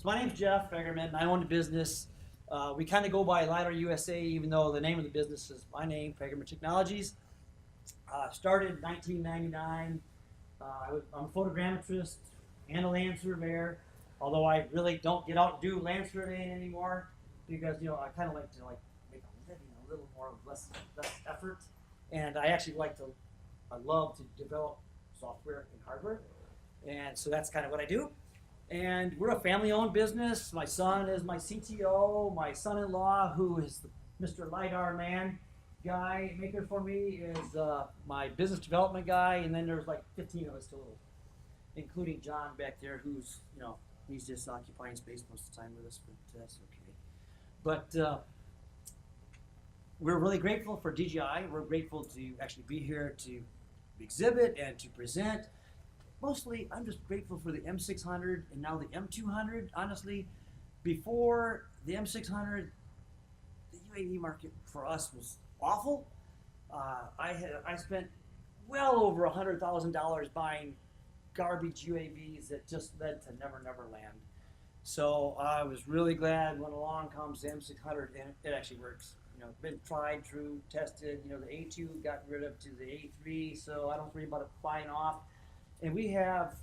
So my name's Jeff Fagerman. I own the business. We kind of go by LiDAR USA, even though the name of the business is my name, Fagerman Technologies. Started in 1999. I'm a photogrammetrist and a land surveyor, although I really don't get out and do land surveying anymore because I kind of like to make a living a little more with less effort, and I love to develop software and hardware, and so that's kind of what I do. And we're a family-owned business. My son is my CTO. My son-in-law, who is the Mr. LiDAR man guy maker for me, is my business development guy. And then there's like 15 of us total, including John back there, who's he's just occupying space most of the time with us, but that's okay. But we're really grateful for DGI. We're grateful to actually be here to exhibit and to present. Mostly, I'm just grateful for the M600 and now the M200. Honestly, before the M600, the UAV market for us was awful. I spent well over $100,000 buying garbage UAVs that just led to Never Land. So I was really glad when along comes the M600 and it actually works. It's been tried, true, tested. The A2 got rid of to the A3, so I don't worry about it flying off. And we have,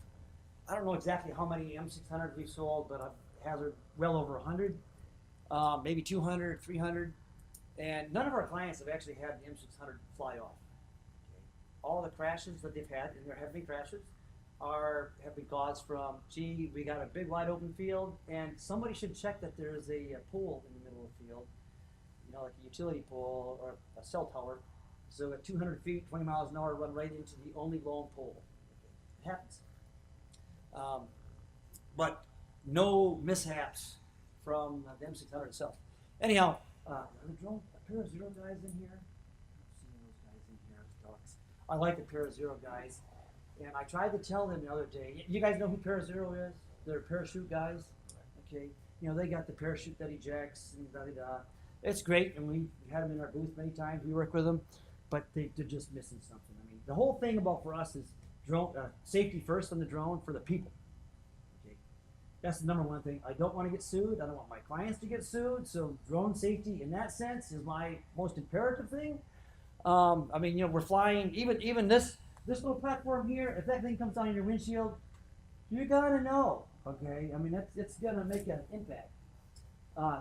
I don't know exactly how many M600 we've sold, but I've hazarded well over 100, maybe 200, 300. And none of our clients have actually had the M600 fly off. Okay. All the crashes that they've had, and there have been crashes, have been caused from, gee, we got a big wide open field, and somebody should check that there's a pole in the middle of the field, like a utility pole or a cell tower. So at 200 feet, 20 miles an hour, run right into the only lone pole. It happens. But no mishaps from the M600 itself. Anyhow, a pair of zero guys in here. I've seen those guys in here as ducks. I like a pair of zero guys. And I tried to tell them the other day, you guys know who pair of zero is? They're parachute guys. Okay. They got the parachute that ejects and da-da-da. It's great, and we had them in our booth many times. We work with them, but they're just missing something. I mean, the whole thing about for us is drone safety first on the drone for the people. Okay, that's the number one thing. I don't want to get sued. I don't want my clients to get sued. So drone safety, in that sense, is my most imperative thing. I mean, we're flying. Even this little platform here. If that thing comes down in your windshield, you gotta know. Okay, I mean it's gonna make an impact.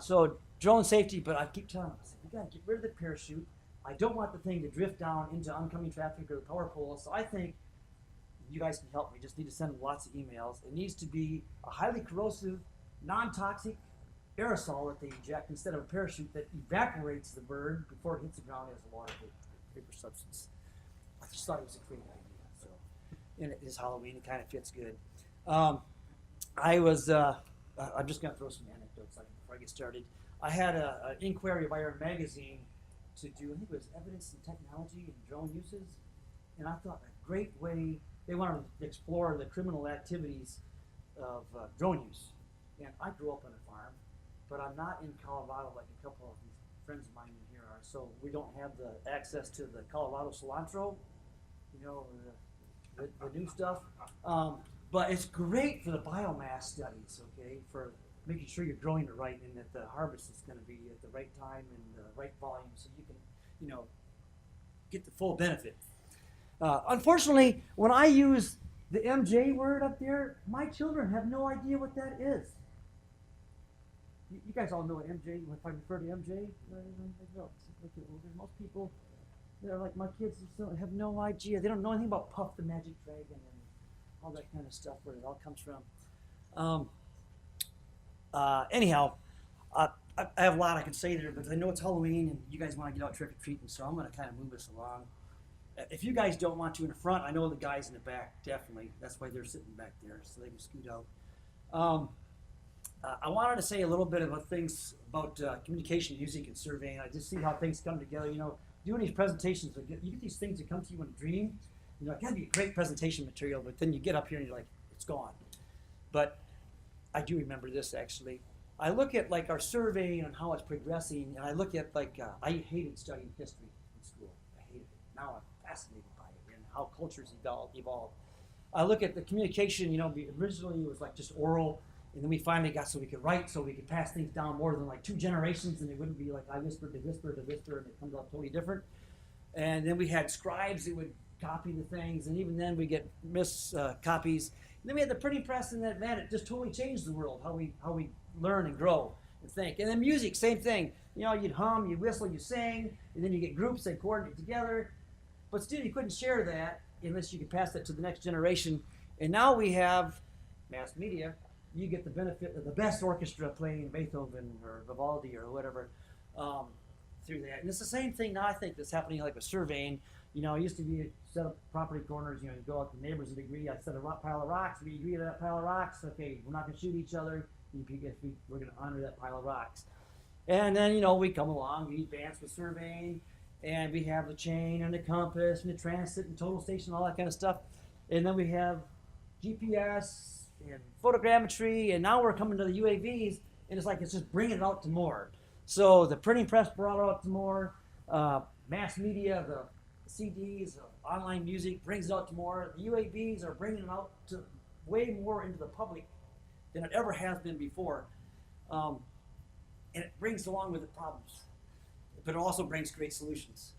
So drone safety, but I keep telling them, we gotta get rid of the parachute. I don't want the thing to drift down into oncoming traffic or the power pole. So I think you guys can help me. Just need to send lots of emails. It needs to be a highly corrosive, non-toxic aerosol that they eject instead of a parachute that evaporates the bird before it hits the ground as a water vapor substance. I just thought it was a great idea. So, and it is Halloween. It kind of fits good. I'm just going to throw some anecdotes before I get started. I had an inquiry by our magazine to do, I think it was evidence in technology and drone uses. And I thought a great way, they wanted to explore the criminal activities of drone use. And I grew up on a farm, but I'm not in Colorado like a couple of these friends of mine in here are. So we don't have the access to the Colorado cilantro, the new stuff. But it's great for the biomass studies, okay, for making sure you're growing it right and that the harvest is going to be at the right time and the right volume so you can, get the full benefit. Unfortunately, when I use the MJ word up there, my children have no idea what that is. You guys all know what MJ, if I refer to MJ, most people, they're like my kids have no idea. They don't know anything about Puff the Magic Dragon and all that kind of stuff, where it all comes from. Anyhow, I have a lot I can say there, but I know it's Halloween and you guys want to get out trick-or-treating, so I'm going to kind of move us along. If you guys don't want to in the front, I know the guys in the back, definitely. That's why they're sitting back there, so they can scoot out. I wanted to say a little bit about things about communication, music, and surveying. I just see how things come together. Doing these presentations, you get these things that come to you in a dream. It can be a great presentation material, but then you get up here and you're like, it's gone. But I do remember this, actually. I look at our survey and how it's progressing, and I look at I hated studying history in school. I hated it. Now I'm fascinated by it and how cultures evolved. I look at the communication. Originally it was just oral, And then we finally got so we could write, so we could pass things down more than like 2 generations, and it wouldn't be like I whispered to whisper to whisper, and it comes out totally different. And then we had scribes that would copy the things, and even then we get copies. And then we had the printing press, and that, man, it just totally changed the world, how we learn and grow and think. And then music, same thing. You know, you'd hum, you whistle, you sing, and then you get groups that coordinate together. But still, you couldn't share that unless you could pass that to the next generation. And now we have mass media. You get the benefit of the best orchestra playing Beethoven or Vivaldi or whatever through that. And it's the same thing now, I think, that's happening like with surveying. You know, it used to be set up property corners, you know, you go out to neighbors and agree, I set a pile of rocks, we agree to that pile of rocks, okay, we're not going to shoot each other, we're going to honor that pile of rocks. And then, you know, we come along, we advance with surveying, and we have the chain and the compass and the transit and total station, all that kind of stuff. And then we have GPS and photogrammetry, and now we're coming to the UAVs, and it's just bringing it out to more. So the printing press brought it out to more, mass media, the CDs, online music brings it out to more. The UAVs are bringing it out to way more into the public than it ever has been before. And it brings along with it problems, but it also brings great solutions.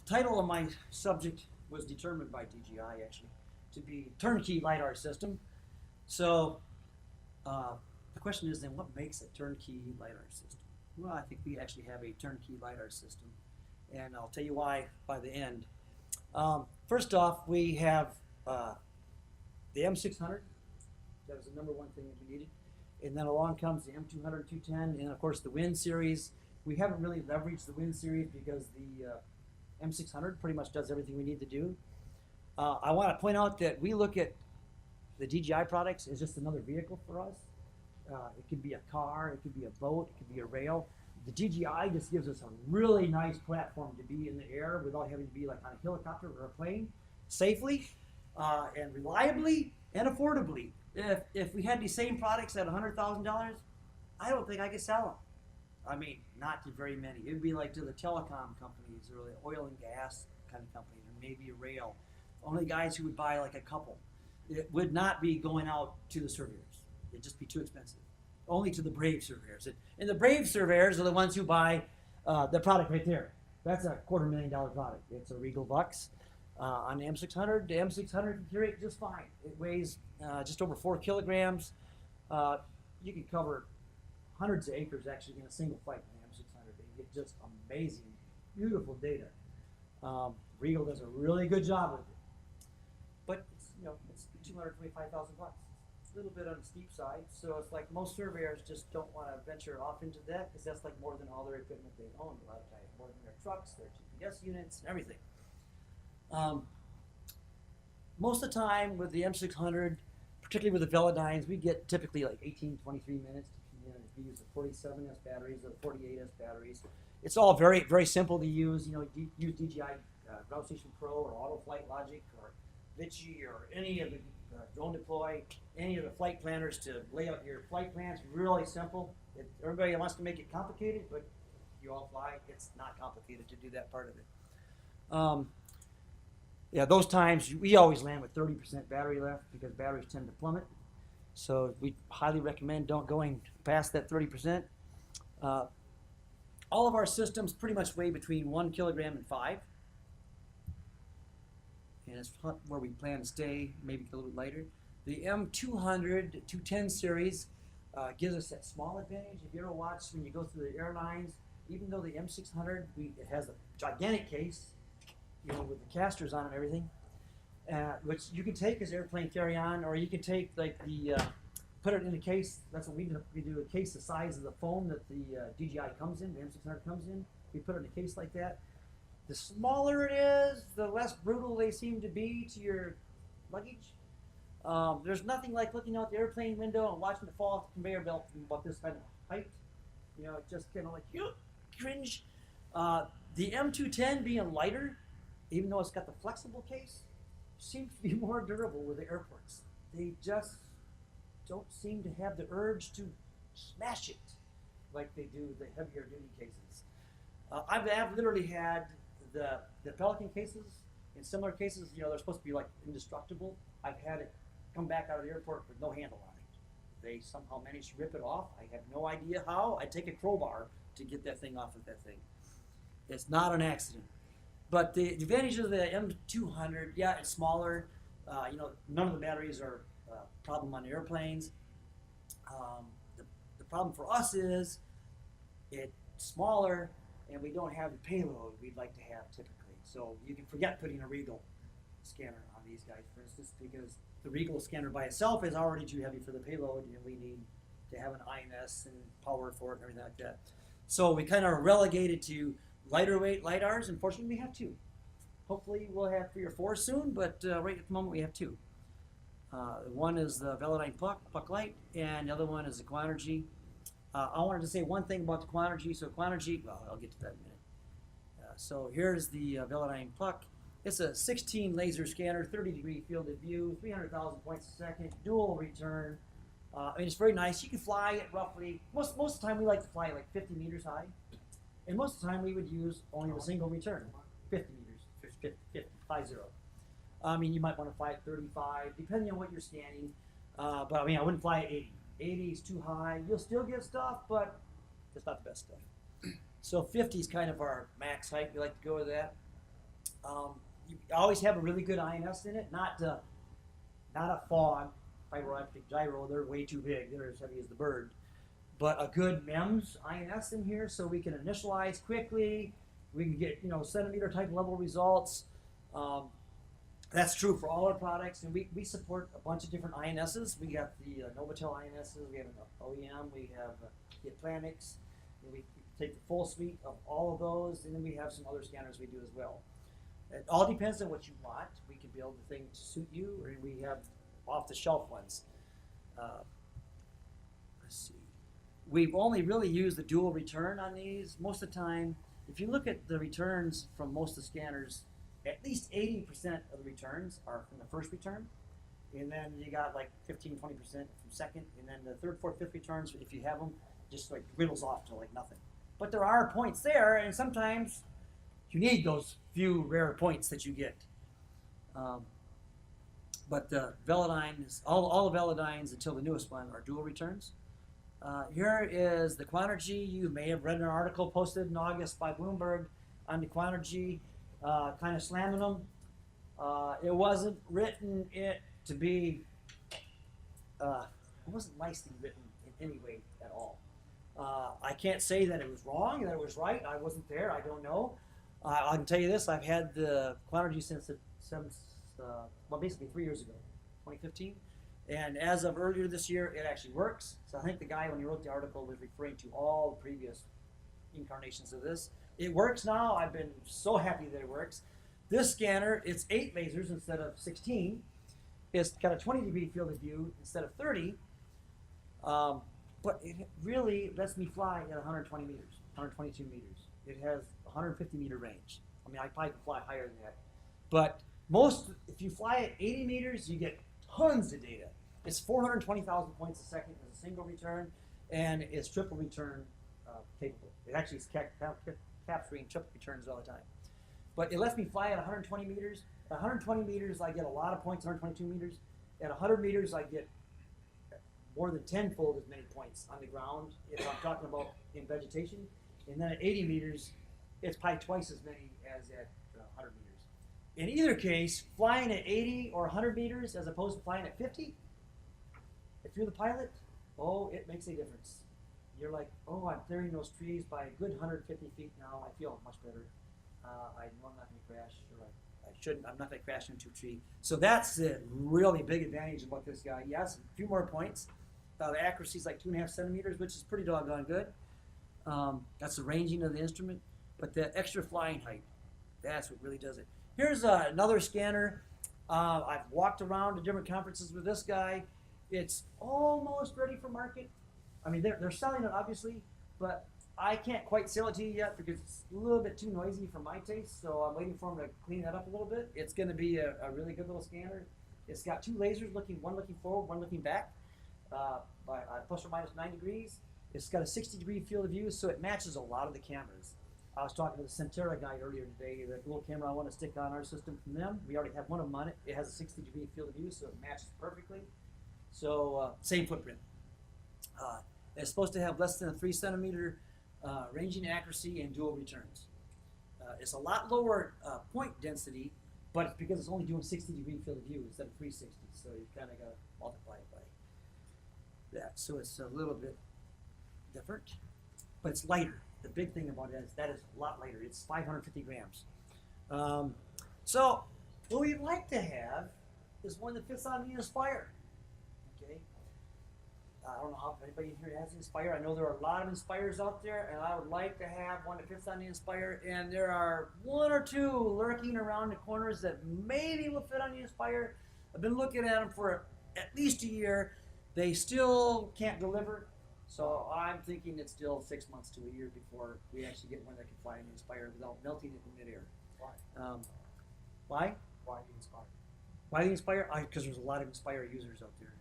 Title of my subject was determined by DJI, actually, to be turnkey LiDAR system. So the question is then, what makes a turnkey LiDAR system? Well, I think we actually have a turnkey LiDAR system, and I'll tell you why by the end. First off, we have the M600. That was the number one thing that we needed. And then along comes the M200, 210, and of course the Wind series. We haven't really leveraged the Wind series because the M600 pretty much does everything we need to do. I want to point out that we look at the DJI products as just another vehicle for us. It could be a car, it could be a boat, it could be a rail. The DJI just gives us a really nice platform to be in the air without having to be like on a helicopter or a plane, safely and reliably and affordably. If we had these same products at $100,000, I don't think I could sell them. I mean, not to very many. It would be like to the telecom companies or the oil and gas kind of companies, or maybe a rail. Only guys who would buy like a couple. It would not be going out to the surveyors. It'd just be too expensive. Only to the brave surveyors. And the brave surveyors are the ones who buy the product right there. That's a $250,000 product. It's a Regal Bucks. On the M600, the M600 can carry it just fine. It weighs just over 4 kilograms. You can cover hundreds of acres actually in a single flight in the M600. They get just amazing, beautiful data. Regal does a really good job with it. But it's $225,000. It's a little bit on the steep side, so it's like most surveyors just don't want to venture off into that because that's like more than all their equipment they own. A lot of times, more than their trucks, their GPS units, and everything. Most of the time with the M600, particularly with the Velodynes, we get typically like 18, 23 minutes to if you use the 47S batteries or the 48S batteries. It's all very, very simple to use. Use DJI Ground Station Pro or Auto Flight Logic or Vici or any of the Drone Deploy, any of the flight planners to lay out your flight plans. Really simple. Everybody wants to make it complicated, but you all fly. It's not complicated to do that part of it. Yeah, those times we always land with 30% battery left because batteries tend to plummet. So we highly recommend don't going past that 30%. All of our systems pretty much weigh between 1 kilogram and 5. And it's where we plan to stay, maybe a little bit lighter. The M200, 210 series gives us that small advantage. If you ever watch when you go through the airlines, even though the M600 it has a gigantic case, with the casters on and everything, which you can take as airplane carry-on, or you can take like put it in a case. That's what we do. We do a case the size of the phone that the DJI comes in, the M600 comes in. We put it in a case like that. The smaller it is, the less brutal they seem to be to your luggage. There's nothing like looking out the airplane window and watching it fall off the conveyor belt from about this kind of height. Just kind of like, cringe. The M210 being lighter, even though it's got the flexible case, seems to be more durable with the airports. They just don't seem to have the urge to smash it like they do the heavier duty cases. I've literally had the Pelican cases in similar cases. They're supposed to be like indestructible. I've had it come back out of the airport with no handle on it. they somehow managed to rip it off. I have no idea how. I'd take a crowbar to get that thing off of that thing. It's not an accident. But the advantage of the M200, yeah, it's smaller. None of the batteries are a problem on airplanes. The problem for us is it's smaller and we don't have the payload we'd like to have typically. So you can forget putting a Regal scanner on these guys, for instance, because the Regal scanner by itself is already too heavy for the payload, and we need to have an INS and power for it and everything like that. So we kind of relegated to lighter weight LiDARs. Unfortunately, we have two. Hopefully we'll have 3 or 4 soon, but right at the moment we have 2. One is the Velodyne Puck Light, and the other one is the Quanergy. I wanted to say one thing about the Quanergy. So Quanergy, well, I'll get to that in a minute. So here's the Velodyne Puck. It's a 16 laser scanner, 30-degree field of view, 300,000 points a second, dual return. It's very nice. You can fly it roughly, most of the time we like to fly like 50 meters high. And most of the time we would use only the single return, 50 meters, 50. You might want to fly at 35, depending on what you're scanning. But I wouldn't fly at 80. 80 is too high. You'll still get stuff, but it's not the best stuff. So 50 is kind of our max height. We like to go with that. You always have a really good INS in it, not a FOG, fiber optic gyro. They're way too big. They're as heavy as the bird. But a good MEMS INS in here, so we can initialize quickly. We can get centimeter type level results. That's true for all our products, and we support a bunch of different INSs. We got the Novatel INSs, we have an OEM, we have the Atlantics, and we take the full suite of all of those, and then we have some other scanners we do as well. It all depends on what you want. We can build the thing to suit you, or we have off-the-shelf ones. Let's see. We've only really used the dual return on these. Most of the time, if you look at the returns from most of the scanners, at least 80% of the returns are from the first return, and then you got like 15-20% from second, and then the third, fourth, fifth returns, if you have them, just like riddles off to like nothing. But there are points there, and sometimes you need those few rare points that you get. But the Velodyne is all the Velodynes until the newest one are dual returns. Here is the Quanergy. You may have read an article posted in August by Bloomberg on the Quanergy, kind of slamming them. It wasn't written to be, it wasn't nicely written in any way at all. I can't say that it was wrong, that it was right. I wasn't there. I don't know. I can tell you this. I've had the Quanergy since basically 3 years ago, 2015. And as of earlier this year, it actually works. So I think the guy, when he wrote the article, was referring to all the previous incarnations of this. It works now. I've been so happy that it works. This scanner, it's 8 lasers instead of 16. It's got a 20-degree field of view instead of 30. But it really lets me fly at 120 meters, 122 meters. It has 150-meter range. I probably can fly higher than that. But if you fly at 80 meters, you get tons of data. It's 420,000 points a second as a single return, and it's triple return capable. It actually is capturing triple returns all the time. But it lets me fly at 120 meters. At 120 meters, I get a lot of points, 122 meters. At 100 meters, I get more than 10-fold as many points on the ground if I'm talking about in vegetation. And then at 80 meters, it's probably twice as many as at 100 meters. In either case, flying at 80 or 100 meters as opposed to flying at 50, if you're the pilot, it makes a difference. You're like, I'm clearing those trees by a good 150 feet now. I feel much better. I know I'm not going to crash, or I shouldn't. I'm not going to crash into a tree. So that's the really big advantage about this guy. Yes, a few more points. The accuracy is like 2.5 centimeters, which is pretty doggone good. That's the ranging of the instrument. But the extra flying height, that's what really does it. Here's another scanner. I've walked around to different conferences with this guy. It's almost ready for market. They're selling it, obviously, but I can't quite sell it to you yet because it's a little bit too noisy for my taste, so I'm waiting for them to clean that up a little bit. It's going to be a really good little scanner. It's got 2 lasers, one looking forward, one looking back, by plus or minus 9 degrees. It's got a 60-degree field of view, so it matches a lot of the cameras. I was talking to the Centera guy earlier today. That little camera I want to stick on our system from them, we already have one of them on it. It has a 60-degree field of view, so it matches perfectly. So same footprint. It's supposed to have less than a 3 centimeter ranging accuracy and dual returns. It's a lot lower point density, but it's because it's only doing 60-degree field of view instead of 360. So you kind of got to multiply it by that. So it's a little bit different, but it's lighter. The big thing about it is that is a lot lighter. It's 550 grams. So what we'd like to have is one that fits on the Inspire. Okay. I don't know how anybody in here has an Inspire. I know there are a lot of Inspires out there, and I would like to have one that fits on the Inspire. And there are 1 or 2 lurking around the corners that maybe will fit on the Inspire. I've been looking at them for at least a year. They still can't deliver. So I'm thinking it's still 6 months to a year before we actually get one that can fly in the Inspire without melting it in midair. Why? Why? Why the Inspire? Why the Inspire? Because there's a lot of Inspire users out there.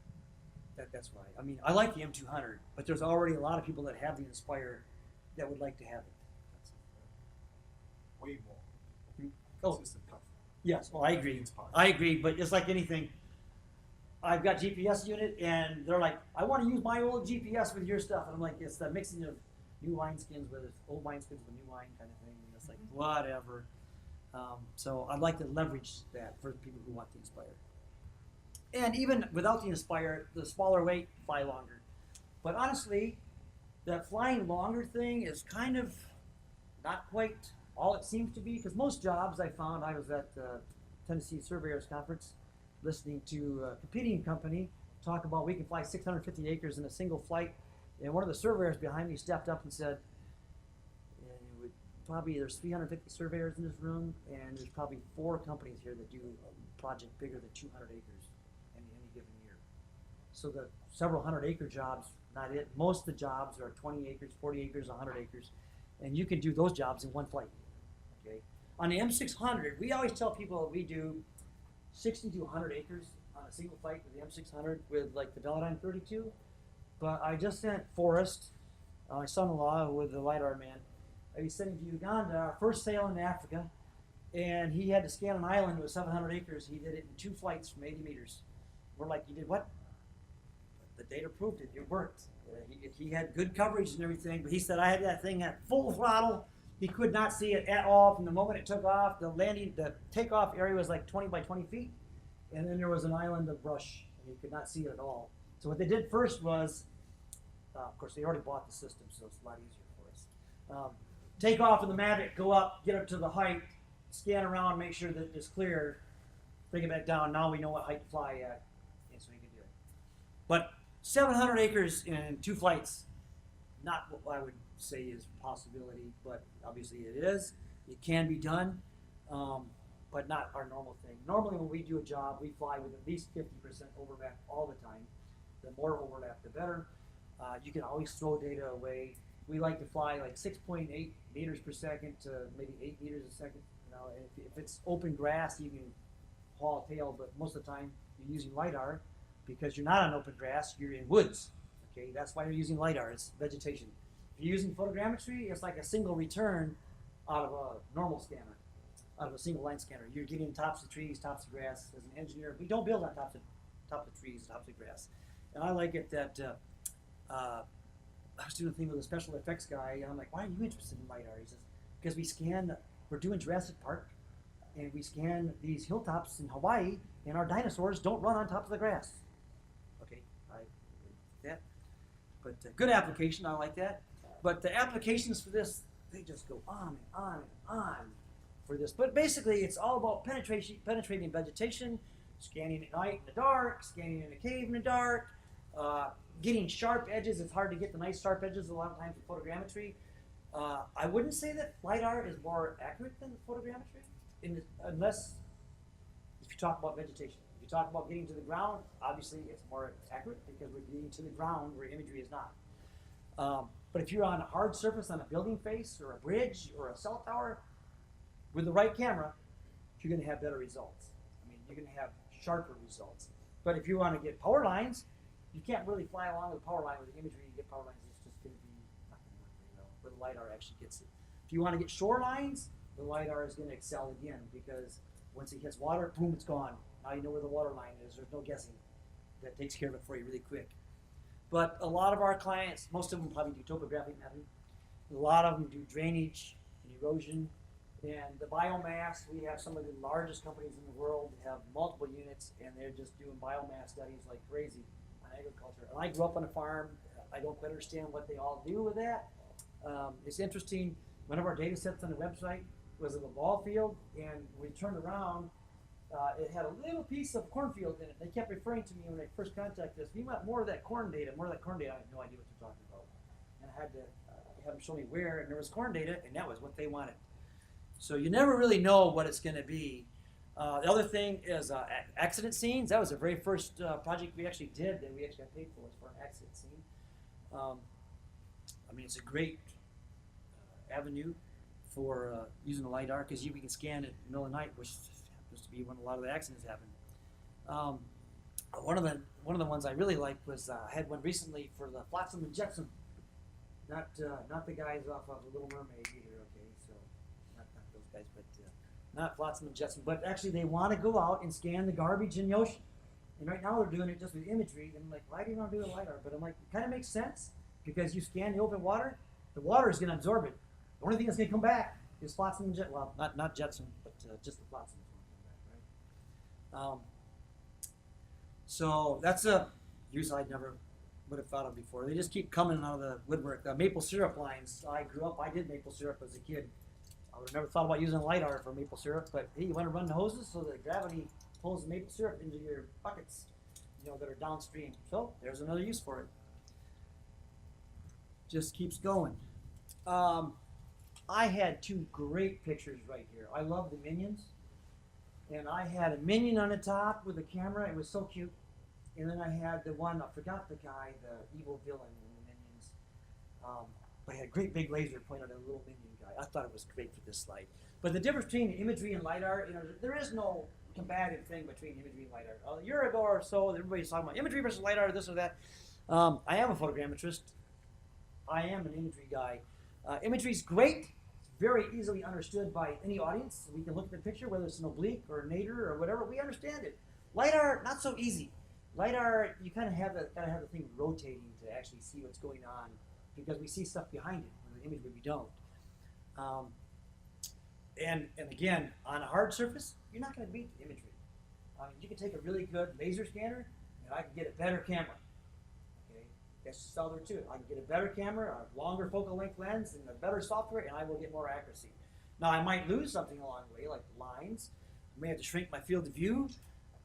That's why. I mean, I like the M200, but there's already a lot of people that have the Inspire that would like to have it. That's Way more. Oh, Consistent comfort. yes. Well, I agree. Inspire. I agree, but it's like anything. I've got GPS unit, and they're like, I want to use my old GPS with your stuff, and I'm like, it's the mixing of new wineskins with old wineskins with new wine kind of thing. And it's like whatever. So I'd like to leverage that for people who want the Inspire. And even without the Inspire, the smaller weight, fly longer. But honestly, that flying longer thing is kind of not quite all it seems to be, because most jobs I found, I was at the Tennessee Surveyors Conference listening to a competing company talk about we can fly 650 acres in a single flight. And one of the surveyors behind me stepped up and said, there's 350 surveyors in this room, and there's probably 4 companies here that do a project bigger than 200 acres in any given year. So the several 100-acre jobs, not it. Most of the jobs are 20 acres, 40 acres, 100 acres, and you can do those jobs in one flight. Okay. On the M600, we always tell people we do 60 to 100 acres on a single flight with the M600 with like the Velodyne 32. But I just sent Forrest, my son-in-law, with the LiDAR man. He's sending to Uganda, our first sail in Africa, and he had to scan an island with 700 acres. He did it in 2 flights from 80 meters. We're like, you did what? The data proved it. It worked. He had good coverage and everything, but he said I had that thing at full throttle. He could not see it at all from the moment it took off. The takeoff area was like 20 by 20 feet, and then there was an island of brush, and he could not see it at all. So what they did first was, of course, they already bought the system, so it's a lot easier for us. Take off in the Mavic, go up, get up to the height, scan around, make sure that it's clear, bring it back down. Now we know what height to fly at, and so we can do it. But 700 acres in 2 flights, not what I would say is a possibility, but obviously it is. It can be done, but not our normal thing. Normally when we do a job, we fly with at least 50% overlap all the time. The more overlap, the better. You can always throw data away. We like to fly like 6.8 meters per second to maybe 8 meters a second. You know, if it's open grass, you can haul a tail, but most of the time you're using LiDAR because you're not on open grass, you're in woods. Okay, that's why you're using LiDAR, it's vegetation. If you're using photogrammetry, it's like a single return out of a normal scanner, out of a single line scanner. You're getting tops of trees, tops of grass. As an engineer, we don't build on top of trees, tops of grass. And I like it that I was doing a thing with a special effects guy, and I'm like, why are you interested in LiDAR? He says, because we're doing Jurassic Park, and we scan these hilltops in Hawaii, and our dinosaurs don't run on top of the grass. Okay, I like that. But good application, I like that. But the applications for this, they just go on and on and on for this. But basically, it's all about penetrating vegetation, scanning at night in the dark, scanning in a cave in the dark, getting sharp edges. It's hard to get the nice sharp edges a lot of times with photogrammetry. I wouldn't say that LiDAR is more accurate than photogrammetry, unless if you talk about vegetation. If you talk about getting to the ground, obviously it's more accurate because we're getting to the ground where imagery is not. But if you're on a hard surface on a building face or a bridge or a cell tower, with the right camera, you're going to have better results. I mean, you're going to have sharper results. But if you want to get power lines, you can't really fly along with power line with the imagery. You get power lines, it's just going to be not going to work very well. But the LiDAR actually gets it. If you want to get shorelines, the LiDAR is going to excel again because once it hits water, boom, it's gone. Now you know where the water line is. There's no guessing. That takes care of it for you really quick. But a lot of our clients, most of them probably do topographic mapping. A lot of them do drainage and erosion. And the biomass, we have some of the largest companies in the world that have multiple units, and they're just doing biomass studies like crazy on agriculture. And I grew up on a farm. I don't quite understand what they all do with that. It's interesting. One of our data sets on the website was of a ball field, and we turned around. It had a little piece of cornfield in it. They kept referring to me when they first contacted us. We want more of that corn data, more of that corn data. I had no idea what they're talking about. And I had to have them show me where, and there was corn data, and that was what they wanted. So you never really know what it's going to be. The other thing is accident scenes. That was the very first project we actually did that we actually got paid for, was for an accident scene. I mean, it's a great avenue for using the LiDAR, because you can scan it in the middle of the night, which happens to be when a lot of the accidents happen. One of the ones I really liked was I had one recently for the Flotsam and Jetsam. Not the guys off of The Little Mermaid either. Okay, so not those guys, but not Flotsam and Jetsam. But actually, they want to go out and scan the garbage in the ocean. And right now they're doing it just with imagery. And I'm like, why do you want to do a LiDAR? But I'm like, it kind of makes sense, because you scan the open water, the water is going to absorb it. The only thing that's going to come back is Flotsam and Jetsam. Well, not Jetsam, but just the Flotsam is going to come back, right? So that's a use I never would have thought of before. They just keep coming out of the woodwork. Maple syrup lines. I grew up, I did maple syrup as a kid. I would have never thought about using LiDAR for maple syrup, but hey, you want to run the hoses so that gravity pulls the maple syrup into your buckets, that are downstream. So there's another use for it. Just keeps going. I had two great pictures right here. I love the Minions. And I had a Minion on the top with a camera. It was so cute. And then I had the one, I forgot the guy, the evil villain in the Minions. But I had a great big laser pointed at a little Minion guy. I thought it was great for this slide. But the difference between imagery and LiDAR, there is no combative thing between imagery and LiDAR. A year ago or so, everybody's talking about imagery versus LiDAR, this or that. I am a photogrammetrist. I am an imagery guy. Imagery is great. It's very easily understood by any audience. We can look at the picture, whether it's an oblique or a nadir or whatever. We understand it. LiDAR, not so easy. LiDAR, you kind of gotta have the thing rotating to actually see what's going on, because we see stuff behind it. With the imagery, we don't. And again, on a hard surface, you're not going to beat the imagery. You can take a really good laser scanner, and I can get a better camera. Okay, that's just all there to it. I can get a better camera, a longer focal length lens, and a better software, and I will get more accuracy. Now, I might lose something along the way, like lines. I may have to shrink my field of view.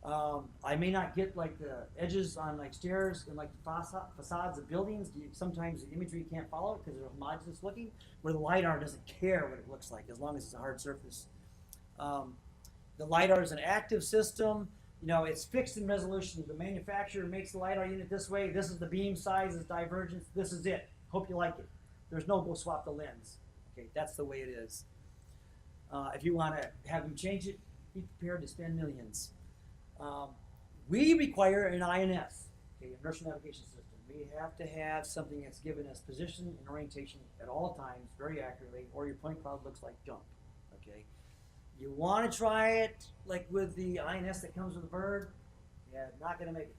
I may not get like the edges on like stairs and like the facades of buildings. Sometimes the imagery can't follow it because they're homogeneous looking, where the LiDAR doesn't care what it looks like as long as it's a hard surface. The LiDAR is an active system. It's fixed in resolution. The manufacturer makes the LiDAR unit this way. This is the beam size, this divergence. This is it. Hope you like it. There's no go swap the lens. Okay, that's the way it is. If you want to have them change it, be prepared to spend millions. We require an INS, inertial navigation system. We have to have something that's giving us position and orientation at all times very accurately, or your point cloud looks like junk. Okay, you want to try it like with the INS that comes with the bird. Yeah, not going to make it.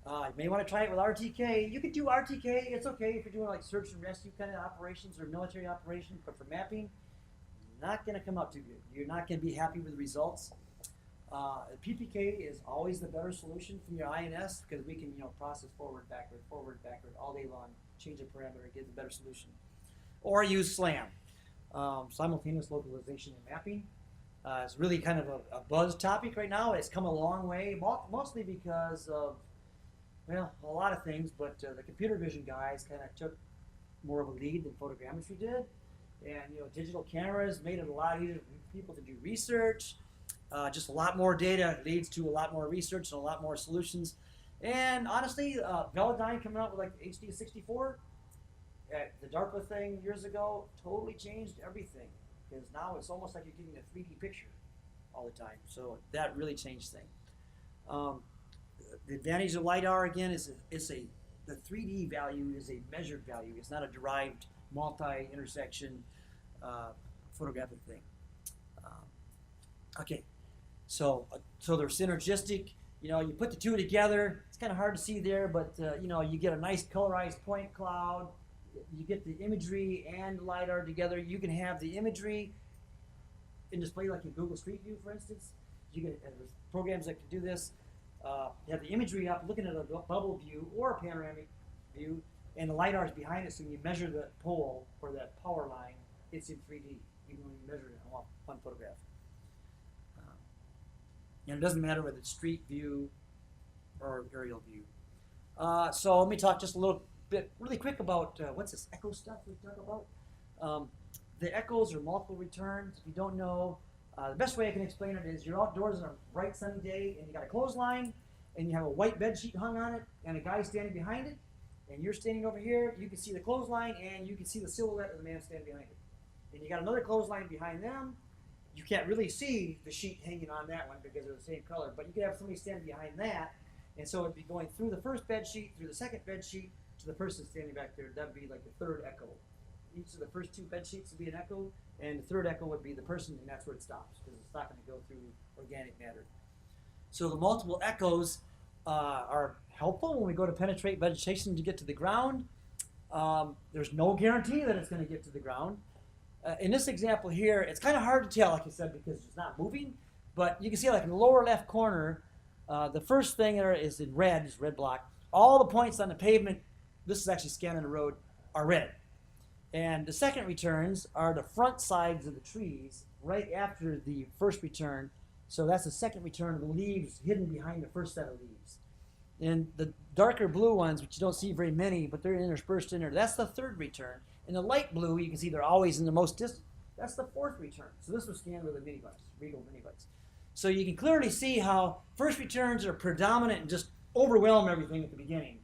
You may want to try it with RTK. You could do RTK. It's okay if you're doing like search and rescue kind of operations or military operations, but for mapping, not going to come out too good. You're not going to be happy with the results. PPK is always the better solution from your INS, because we can process forward, backward, all day long, change the parameter, get the better solution. Or use SLAM, simultaneous localization and mapping. It's really kind of a buzz topic right now. It's come a long way, mostly because of, a lot of things, but the computer vision guys kind of took more of a lead than photogrammetry did. And digital cameras made it a lot easier for people to do research. Just a lot more data leads to a lot more research and a lot more solutions. And honestly, Velodyne coming out with like HD 64, the DARPA thing years ago totally changed everything, because now it's almost like you're getting a 3D picture all the time. So that really changed things. The advantage of LiDAR again is the 3D value is a measured value. It's not a derived multi-intersection photographic thing. Okay. So they're synergistic. You know, you put the two together. It's kind of hard to see there, but you know, you get a nice colorized point cloud. You get the imagery and LiDAR together. You can have the imagery in display like in Google Street View, for instance. You can there's programs that can do this. You have the imagery up, looking at a bubble view or a panoramic view, and the LiDAR is behind it, so when you measure the pole or that power line, it's in 3D, even when you measure it on one photograph. And it doesn't matter whether it's street view or aerial view. So let me talk just a little bit, really quick, about what's this echo stuff we talk about. The echoes are multiple returns. If you don't know, the best way I can explain it is you're outdoors on a bright sunny day and you got a clothesline and you have a white bed sheet hung on it and a guy standing behind it, and you're standing over here. You can see the clothesline and you can see the silhouette of the man standing behind it. And you got another clothesline behind them. You can't really see the sheet hanging on that one because they're the same color, but you could have somebody standing behind that, and so it'd be going through the first bed sheet, through the second bed sheet, to the person standing back there. That'd be like the third echo. Each of the first two bed sheets would be an echo, and the third echo would be the person, and that's where it stops, because it's not going to go through organic matter. So the multiple echoes are helpful when we go to penetrate vegetation to get to the ground. There's no guarantee that it's going to get to the ground. In this example here, it's kind of hard to tell, like I said, because it's not moving, but you can see like in the lower left corner, the first thing there is in red, is red block. All the points on the pavement, this is actually scanning the road, are red. And the second returns are the front sides of the trees right after the first return. So that's the second return of the leaves hidden behind the first set of leaves. And the darker blue ones, which you don't see very many, but they're interspersed in there, that's the third return. And the light blue, you can see they're always in the most distant. That's the fourth return. So this was scanned with a mini bus, Regal mini bus. So you can clearly see how first returns are predominant and just overwhelm everything at the beginning.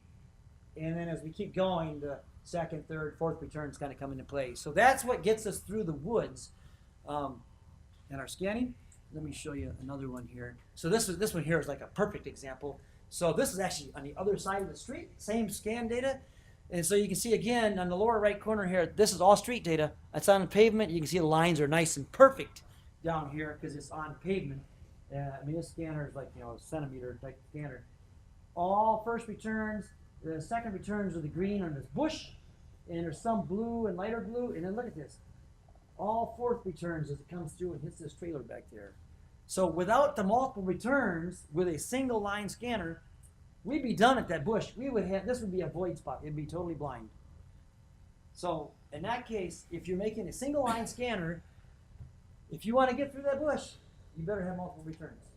And then as we keep going, the second, third, fourth returns kind of come into play. So that's what gets us through the woods in our scanning. Let me show you another one here. So this one here is like a perfect example. So this is actually on the other side of the street, same scan data. And so you can see again on the lower right corner here, this is all street data. It's on the pavement. You can see the lines are nice and perfect down here because it's on pavement. I mean, this scanner is like, you know, a centimeter type scanner. All first returns, the second returns are the green on this bush, and there's some blue and lighter blue. And then look at this. All fourth returns as it comes through and hits this trailer back there. So without the multiple returns with a single line scanner, we'd be done at that bush. We would have, this would be a void spot. It'd be totally blind. So in that case, if you're making a single line scanner, if you want to get through that bush, you better have multiple returns.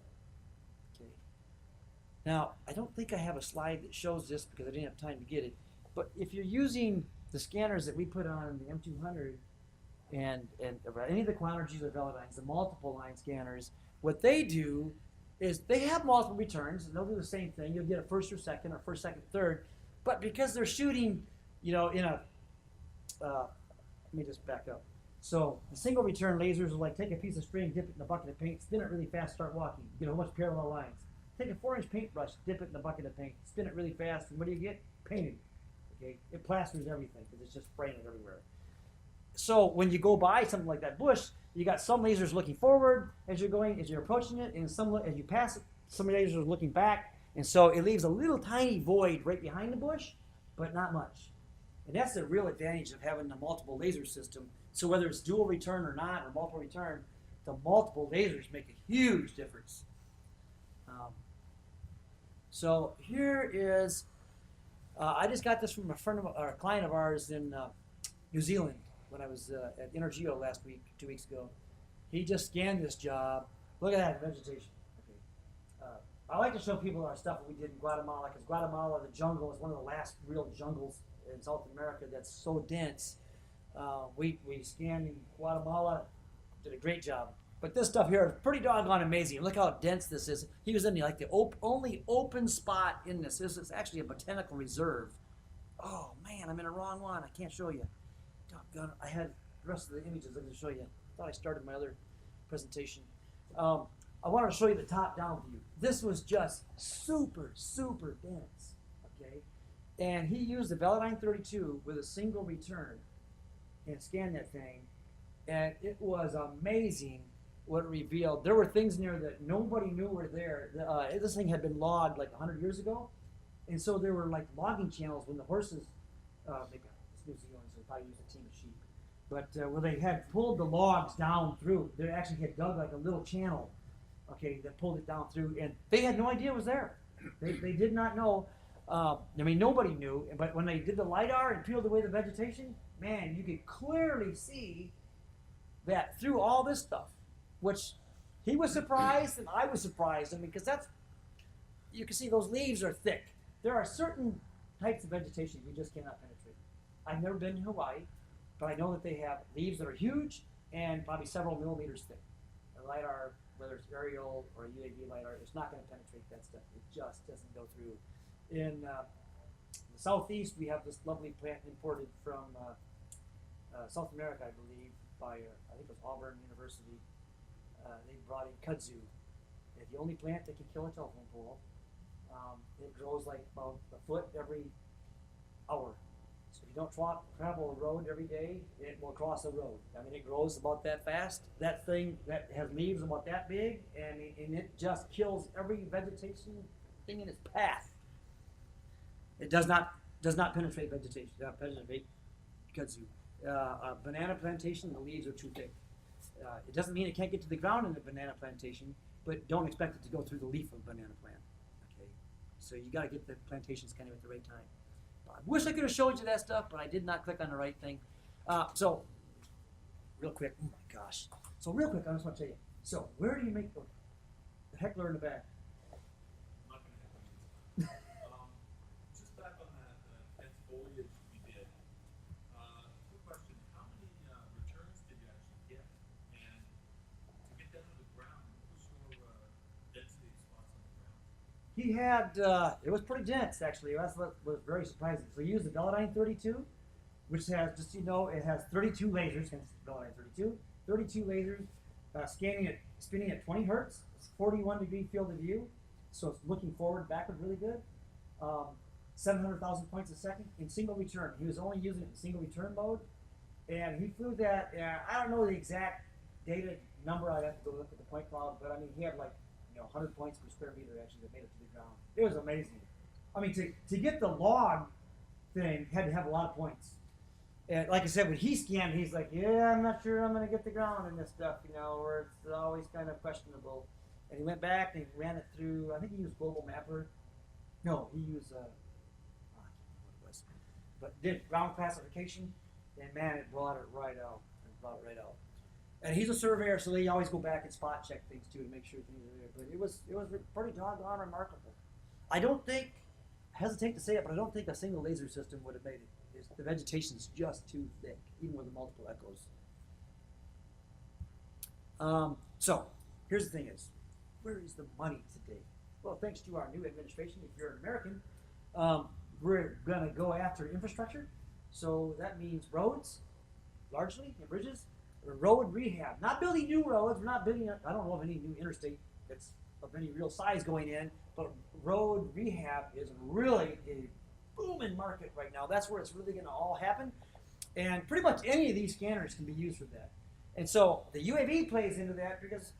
Okay. Now, I don't think I have a slide that shows this because I didn't have time to get it. But if you're using the scanners that we put on the M200 and any of the Quantergies or Velodynes, the multiple line scanners, what they do is they have multiple returns, and they'll do the same thing. You'll get a first or second, third. But because they're shooting, you know, in a, let me just back up. So the single return lasers will like take a piece of string, dip it in a bucket of paint, spin it really fast, start walking. You get a bunch of parallel lines. Take a 4-inch paintbrush, dip it in a bucket of paint, spin it really fast, and what do you get? Painted. Okay, it plasters everything because it's just spraying it everywhere. So when you go by something like that bush, you got some lasers looking forward as you're going, as you're approaching it, and some as you pass it, some lasers are looking back, and so it leaves a little tiny void right behind the bush, but not much. And that's the real advantage of having the multiple laser system. So whether it's dual return or not, or multiple return, the multiple lasers make a huge difference. So here is, I just got this from a friend of or a client of ours in New Zealand when I was at Energio last week, 2 weeks ago. He just scanned this job. Look at that vegetation. Okay. I like to show people our stuff that we did in Guatemala, because Guatemala, the jungle, is one of the last real jungles in South America that's so dense. We scanned in Guatemala, did a great job. But this stuff here is pretty doggone amazing. Look how dense this is. He was in the, like the only open spot in this. This is actually a botanical reserve. Oh man, I'm in the wrong one. I can't show you. Doggone, I had the rest of the images I'm going to show you. I thought I started my other presentation. I wanted to show you the top-down view. This was just super, super dense. Okay, and he used the Velodyne 32 with a single return and scanned that thing, and it was amazing. what it revealed, there were things in there that nobody knew were there. This thing had been logged like 100 years ago, and so there were like logging channels when the horses, maybe it's New Zealand, so they probably used a team of sheep, but where they had pulled the logs down through, they actually had dug like a little channel, okay, that pulled it down through, and they had no idea it was there. They did not know. I mean, nobody knew, but when they did the LiDAR and peeled away the vegetation, man, you could clearly see that through all this stuff, which he was surprised and I was surprised. I mean, because you can see those leaves are thick. There are certain types of vegetation you just cannot penetrate. I've never been to Hawaii, but I know that they have leaves that are huge and probably several millimeters thick. A LiDAR, whether it's aerial or a UAV LiDAR, it's not going to penetrate that stuff. It just doesn't go through. In the southeast, we have this lovely plant imported from South America, I believe, by I think it was Auburn University. They brought in kudzu. It's the only plant that can kill a telephone pole. It grows like about a foot every hour. So if you don't travel a road every day, it will cross a road. I mean, it grows about that fast. That thing that has leaves about that big, and it just kills every vegetation thing in its path. It does not penetrate vegetation. It does not penetrate kudzu. A banana plantation, the leaves are too thick. It doesn't mean it can't get to the ground in a banana plantation, but don't expect it to go through the leaf of a banana plant. Okay, so you got to get the plantations kind of at the right time. I wish I could have showed you that stuff, but I did not click on the right thing. So, real quick, oh my gosh. So real quick, I just want to tell you. So, where do you make the heckler in the back? I'm not going to have just back on that dense foliage we did. Quick question: how many returns did you actually get? And to get down to the ground, what was your density of spots on the ground? He had, it was pretty dense actually. That's what was very surprising. So he used the Velodyne 32, which has, just so you know, it has 32 lasers, hence Velodyne 32. 32 lasers, spinning at 20 hertz. It's 41-degree field of view, so it's looking forward, backward really good. 700,000 points a second in single return. He was only using it in single return mode, and he flew that. I don't know the exact data number. I'd have to go look at the point cloud, but I mean, he had like 100 points per square meter actually that made it to the ground. It was amazing. I mean, to get the log thing had to have a lot of points. And like I said, when he scanned, he's like, yeah, I'm not sure I'm going to get the ground in this stuff, where it's always kind of questionable. And he went back and he ran it through, I think he used Global Mapper. No, he used, I can't remember what it was. But did ground classification, and man, it brought it right out. And he's a surveyor, so they always go back and spot check things too to make sure things are there. But it was pretty doggone remarkable. I hesitate to say it, but I don't think a single laser system would have made it. The vegetation is just too thick, even with the multiple echoes. So here's the thing: where is the money today? Well, thanks to our new administration, if you're an American, we're going to go after infrastructure. So that means roads, largely, and bridges. Road rehab, not building new roads. We're not building. I don't know of any new interstate that's of any real size going in, but road rehab is really a booming market right now. That's where it's really going to all happen, and pretty much any of these scanners can be used for that. And so the UAV plays into that because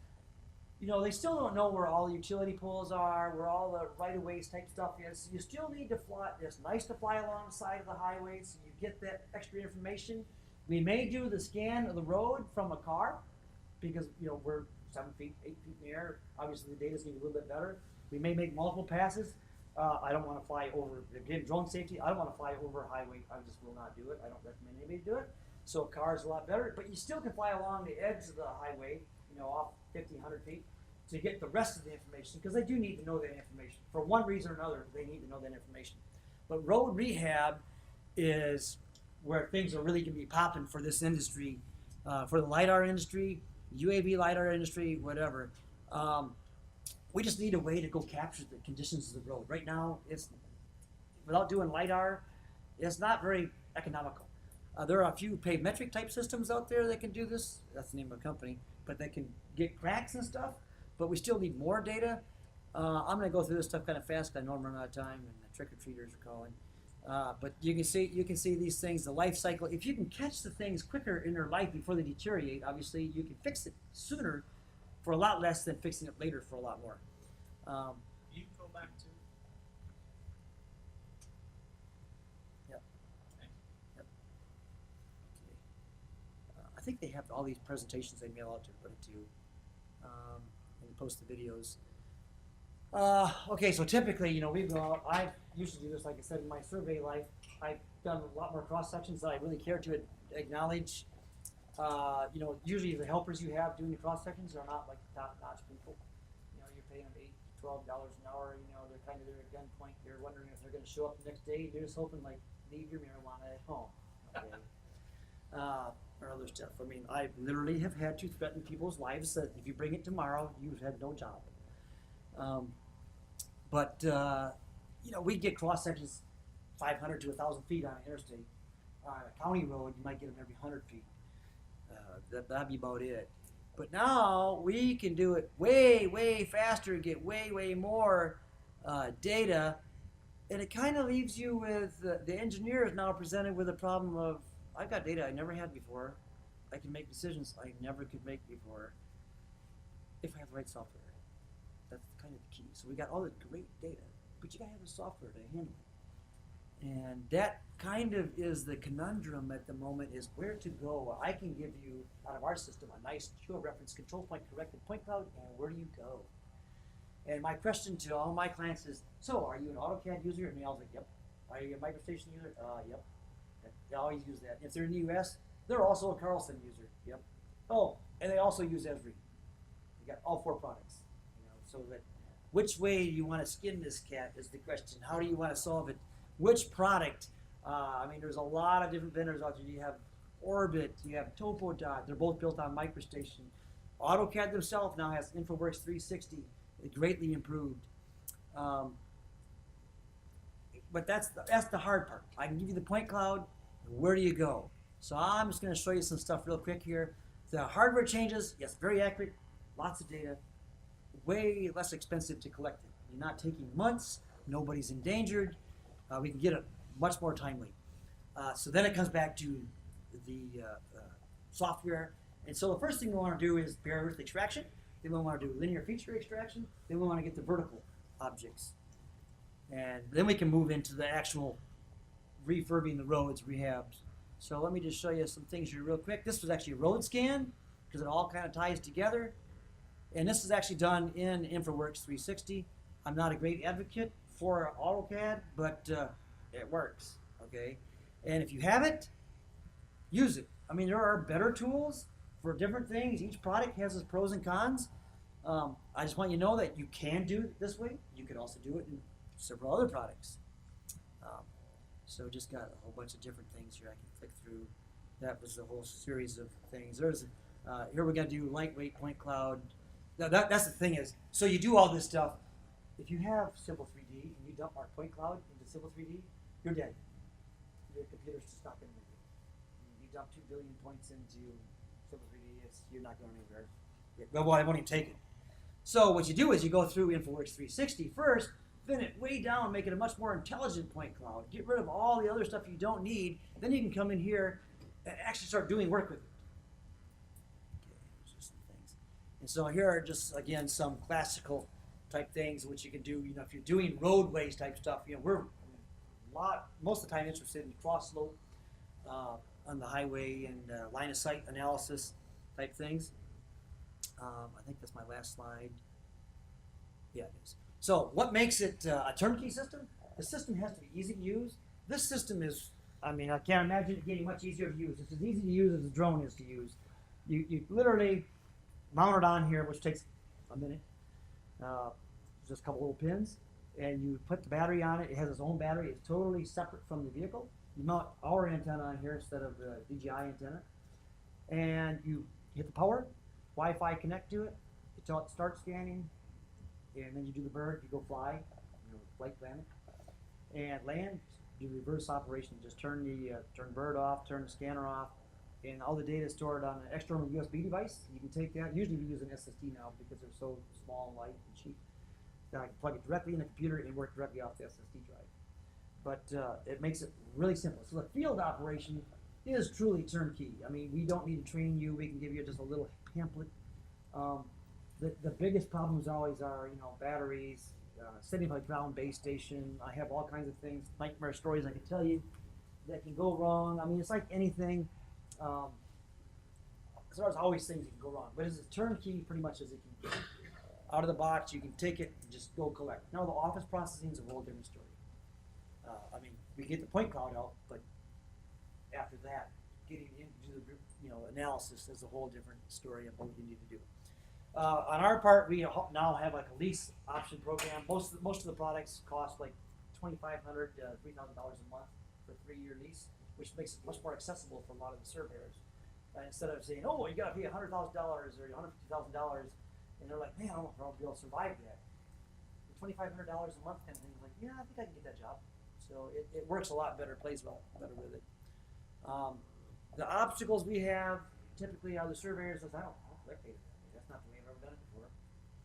they still don't know where all the utility poles are, where all the right-of-ways type stuff is. You still need to fly. It's nice to fly along the side of the highway so you get that extra information. We may do the scan of the road from a car because we're 7 feet, 8 feet in the air. Obviously, the data's going to be a little bit better. We may make multiple passes. I don't want to fly over, again, drone safety. I don't want to fly over a highway. I just will not do it. I don't recommend anybody do it. So a car is a lot better, but you still can fly along the edge of the highway, off 50, 100 feet to get the rest of the information because they do need to know that information. For one reason or another, they need to know that information. But road rehab is where things are really going to be popping for this industry, for the LiDAR industry, UAV LiDAR industry, whatever. We just need a way to go capture the conditions of the road. Right now, without doing LiDAR, it's not very economical. There are a few paymetric type systems out there that can do this. That's the name of the company, but they can get cracks and stuff. But we still need more data. I'm going to go through this stuff kind of fast because I know I'm running out of time, and the trick-or-treaters are calling. But you can see these things, the life cycle. If you can catch the things quicker in their life before they deteriorate, obviously you can fix it sooner for a lot less than fixing it later for a lot more. You can go back to. Yep. Thank you. Yep. Okay. I think they have all these presentations they mail out to everybody too, and post the videos. Okay, so typically, we go out. I usually do this, like I said, in my survey life. I've done a lot more cross sections than I really care to acknowledge. Usually the helpers you have doing the cross sections are not like top-notch people. You're paying them $8 to $12 an hour. They're kind of there at gunpoint. You're wondering if they're going to show up the next day. You're just hoping, like, leave your marijuana at home. Okay. Or other stuff. I mean, I literally have had to threaten people's lives that if you bring it tomorrow, you've had no job. We get cross sections 500 to 1,000 feet on an interstate. On a county road, you might get them every 100 feet. That'd be about it. But now we can do it way, way faster, get way, way more data, and it kind of leaves you with the engineer is now presented with a problem of, I've got data I never had before. I can make decisions I never could make before if I have the right software. That's kind of the key. So we got all the great data, but you gotta have the software to handle it. And that kind of is the conundrum at the moment, is where to go. I can give you, out of our system, a nice pure reference control point corrected point cloud, and where do you go? And my question to all my clients is, so are you an AutoCAD user? And they all say, yep. Are you a MicroStation user? Yep. They always use that. If they're in the US, they're also a Carlson user. Yep. Oh, and they also use Esri. You got all 4 products. So that which way you want to skin this cat is the question. How do you want to solve it? Which product? There's a lot of different vendors out there. You have Orbit, you have TopoDot. They're both built on MicroStation. AutoCAD themselves now has InfoWorks 360. It greatly improved. But that's the hard part. I can give you the point cloud. Where do you go? So I'm just going to show you some stuff real quick here. The hardware changes. Yes, very accurate. Lots of data. Way less expensive to collect it. You're not taking months. Nobody's endangered. We can get it much more timely. So then it comes back to the software. And so the first thing we want to do is bare earth extraction. Then we want to do linear feature extraction. Then we want to get the vertical objects. And then we can move into the actual refurbing the roads, rehabs. So let me just show you some things here real quick. This was actually a road scan because it all kind of ties together. And this is actually done in InfoWorks 360. I'm not a great advocate for AutoCAD, but it works, okay? And if you have it, use it. There are better tools for different things. Each product has its pros and cons. I just want you to know that you can do it this way. You could also do it in several other products. So just got a whole bunch of different things here I can click through. That was the whole series of things. There's here we're going to do lightweight point cloud. Now that's the thing is, so you do all this stuff. If you have Civil 3D and you dump our point cloud into Civil 3D, you're dead. Your computer's just not going to move it. You dump 2 billion points into Civil 3D, you're not going anywhere. Well, I won't even take it. So what you do is you go through InfoWorks 360 first, thin it way down, make it a much more intelligent point cloud. Get rid of all the other stuff you don't need. Then you can come in here and actually start doing work with it. And so here are just, again, some classical type things which you can do. If you're doing roadways type stuff, we're most of the time interested in cross slope on the highway and line of sight analysis type things. I think that's my last slide. Yeah, it is. So what makes it a turnkey system? The system has to be easy to use. This system is, I can't imagine it getting much easier to use. It's as easy to use as the drone is to use. You literally mount it on here, which takes a minute. Just a couple little pins, and you put the battery on it. It has its own battery. It's totally separate from the vehicle. You mount our antenna on here instead of the DJI antenna, and you hit the power, Wi-Fi connect to it. Until it starts scanning, and then you do the bird. You go fly, flight planet, and land. Do reverse operation. Just turn the bird off, turn the scanner off. And all the data is stored on an external USB device. You can take that. Usually we use an SSD now because they're so small and light and cheap. Then I can plug it directly in the computer and work directly off the SSD drive. But it makes it really simple. So the field operation is truly turnkey. We don't need to train you. We can give you just a little pamphlet. The biggest problems always are, you know, batteries, setting up a ground base station. I have all kinds of things, nightmare stories I can tell you that can go wrong. I mean, it's like anything. Um, there's always things that can go wrong, but it's as turnkey pretty much as it can get. Out of the box, you can take it and just go collect. Now the office processing is a whole different story. I mean, we get the point cloud out, but after that, getting into the analysis is a whole different story of what you need to do. On our part, we now have like a lease option program. Most of the products cost like $2,500 to $3,000 a month for a 3-year lease, which makes it much more accessible for a lot of the surveyors. Instead of saying, "Oh, you got to pay $100,000 or $150,000," and they're like, "Man, I don't know if I'll be able to survive that." The $2,500 a month kind of thing is like, "Yeah, I think I can get that job." So it works a lot better, plays well better with it. The obstacles we have typically are the surveyors. I don't collect data that way. That's not the way I've ever done it before.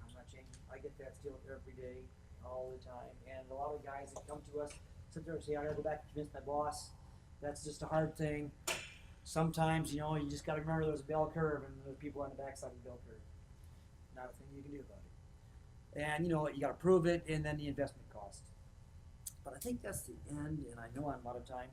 I'm not changing. I get that still every day, all the time. And a lot of guys that come to us sit there and say, "I gotta go back and convince my boss." That's just a hard thing. Sometimes, you know, you just got to remember there's a bell curve and there's people on the backside of the bell curve. Not a thing you can do about it. And, you know, you got to prove it, and then the investment cost. But I think that's the end, and I know I'm out of time.